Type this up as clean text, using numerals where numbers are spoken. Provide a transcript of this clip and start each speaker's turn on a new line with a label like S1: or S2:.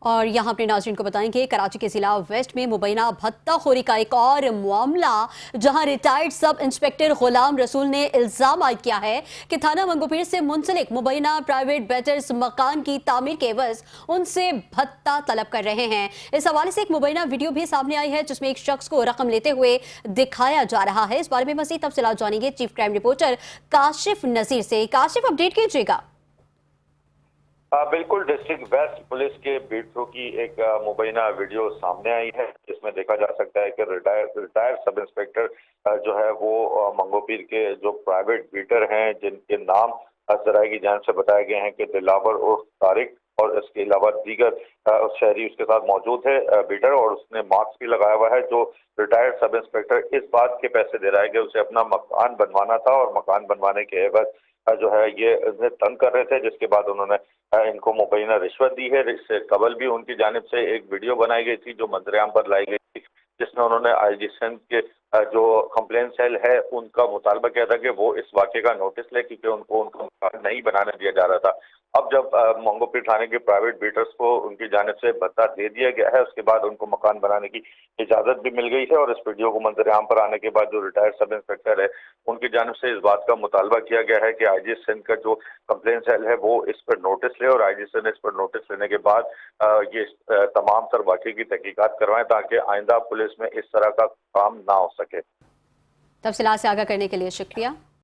S1: और यहाँ अपने नाज़रीन को बताएंगे कराची के जिला वेस्ट में मुबैना भत्ताखोरी का एक और मामला, जहां retired sub inspector Ghulam Rasool ने इल्जाम आयद किया है कि थाना मंगोपीर से मुंसलिक मुबैना प्राइवेट बेटर्स मकान की तामीर के एवज उनसे भत्ता तलब कर रहे हैं। इस हवाले से एक मुबैना वीडियो भी सामने आई है जिसमें एक शख्स को रकम लेते हुए दिखाया जा रहा है। इस बारे में मज़ीद तफसीलात जानेंगे चीफ क्राइम रिपोर्टर काशिफ नजीर से। काशिफ, अपडेट कीजिएगा।
S2: बिल्कुल, डिस्ट्रिक्ट वेस्ट पुलिस के बीटू की एक मुबैना वीडियो सामने आई है जिसमें देखा जा सकता है कि रिटायर्ड सब इंस्पेक्टर जो है वो मंगोपीर के जो प्राइवेट बीटर हैं जिनके नाम जराये की जानिब से बताए गए हैं कि दिलावर उर्फ तारिक और इसके अलावा दीगर शहरी उसके साथ मौजूद है बीटर, और उसने मास्क भी लगाया हुआ है। जो रिटायर्ड सब इंस्पेक्टर इस बात के पैसे दे रहा है कि उसे अपना मकान बनवाना था और मकान बनवाने के एवज जो है ये उन्हें तंग कर रहे थे, जिसके बाद उन्होंने इनको मुबैना रिश्वत दी है। इससे कबल भी उनकी जानिब से एक वीडियो बनाई गई थी जो मंजरेआम पर लाई गई थी, जिसमें उन्होंने आईजी सिंध के जो कंप्लेंट सेल है उनका मुतालबा किया था कि वो इस वाक़े का नोटिस ले, क्योंकि उनको उनका मकान नहीं बनाने दिया जा रहा था। अब जब मंगोपीर थाने के प्राइवेट बीटर्स को उनकी जानिब से भत्ता दे दिया गया है, उसके बाद उनको मकान बनाने की इजाजत भी मिल गई है। और इस वीडियो को मंजरेआम पर आने के बाद जो रिटायर्ड सब इंस्पेक्टर है उनकी जानिब से इस बात का मुतालबा किया गया है कि आईजी सिंध का जो कंप्लेंट सेल है वो इस पर नोटिस ले, और आईजी सिंध इस पर नोटिस लेने के बाद ये तमाम तर वाक़े की तहकीकात करवाएं ताकि आइंदा पुलिस में इस तरह का काम ना हो सके।
S1: तफसीलात से आगाह करने के लिए शुक्रिया।